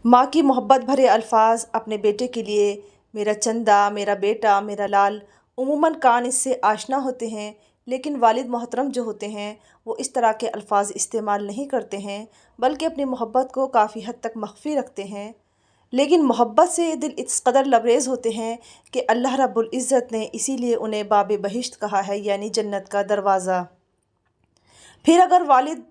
ماں کی محبت بھرے الفاظ اپنے بیٹے کے لیے میرا چندا، میرا بیٹا، میرا لال عموماً کان اس سے آشنا ہوتے ہیں، لیکن والد محترم جو ہوتے ہیں وہ اس طرح کے الفاظ استعمال نہیں کرتے ہیں، بلکہ اپنی محبت کو کافی حد تک مخفی رکھتے ہیں۔ لیکن محبت سے دل اس قدر لبریز ہوتے ہیں کہ اللہ رب العزت نے اسی لیے انہیں باب بہشت کہا ہے، یعنی جنت کا دروازہ۔ پھر اگر والد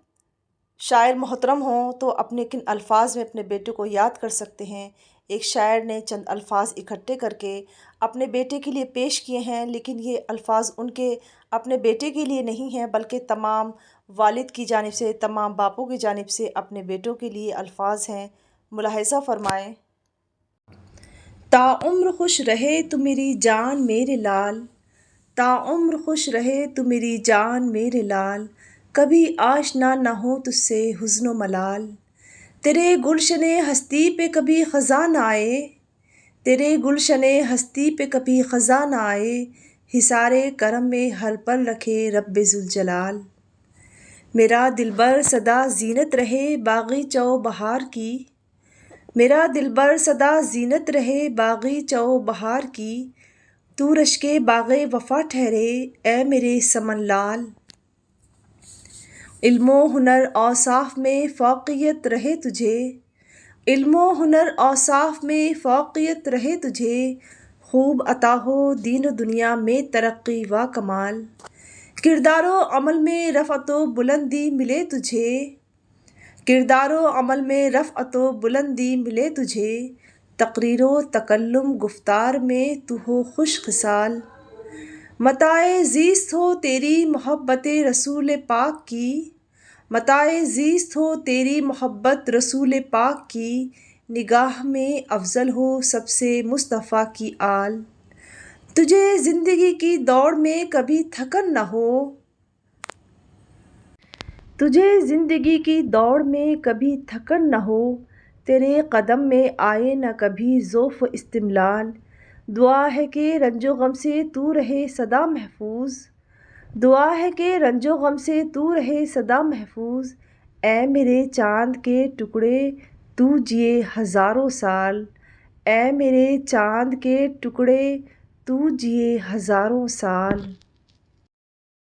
شاعر محترم ہوں تو اپنے کن الفاظ میں اپنے بیٹے کو یاد کر سکتے ہیں؟ ایک شاعر نے چند الفاظ اکٹھے کر کے اپنے بیٹے کے لیے پیش کیے ہیں، لیکن یہ الفاظ ان کے اپنے بیٹے کے لیے نہیں ہیں، بلکہ تمام والد کی جانب سے، تمام باپوں کی جانب سے اپنے بیٹوں کے لیے الفاظ ہیں۔ ملاحظہ فرمائیں۔ تا عمر خوش رہے تو میری جان میرے لال، تا عمر خوش رہے تو میری جان میرے لال، کبھی آشنا نہ ہو تجھ سے حزن و ملال۔ تیرے گلشن ہستی پہ کبھی خزاں نہ آئے، تیرے گلشن ہستی پہ کبھی خزاں نہ آئے، حصار کرم میں ہر پل رکھے رب ذوالجلال۔ میرا دلبر سدا زینت رہے باغی چو بہار کی، میرا دلبر سدا زینت رہے باغی چو بہار کی، تو رشک باغ وفا ٹھہرے اے میرے سمن لال۔ علم و ہنر اوصاف میں فوقیت رہے تجھے، علم و ہنر اوصاف میں فوقیت رہے تجھے، خوب عطا ہو دین و دنیا میں ترقی و کمال۔ کردار و عمل میں رفعت و بلندی ملے تجھے، کردار و عمل میں رفعت و بلندی ملے تجھے، تقریر و تکلم گفتار میں تو ہو خوش خصال۔ متاع زیست ہو تیری محبت رسول پاک کی، متاع زیست ہو تیری محبت رسول پاک کی، نگاہ میں افضل ہو سب سے مصطفیٰ کی آل۔ تجھے زندگی کی دوڑ میں کبھی تھکن نہ ہو، تجھے زندگی کی دوڑ میں کبھی تھکن نہ ہو، تیرے قدم میں آئے نہ کبھی ضعف و استملال۔ دعا ہے کہ رنج و غم سے تو رہے سدا محفوظ، دعا ہے کہ رنج و غم سے تو رہے سدا محفوظ، اے میرے چاند کے ٹکڑے تو جیے ہزاروں سال، اے میرے چاند کے ٹکڑے تو جیے ہزاروں سال۔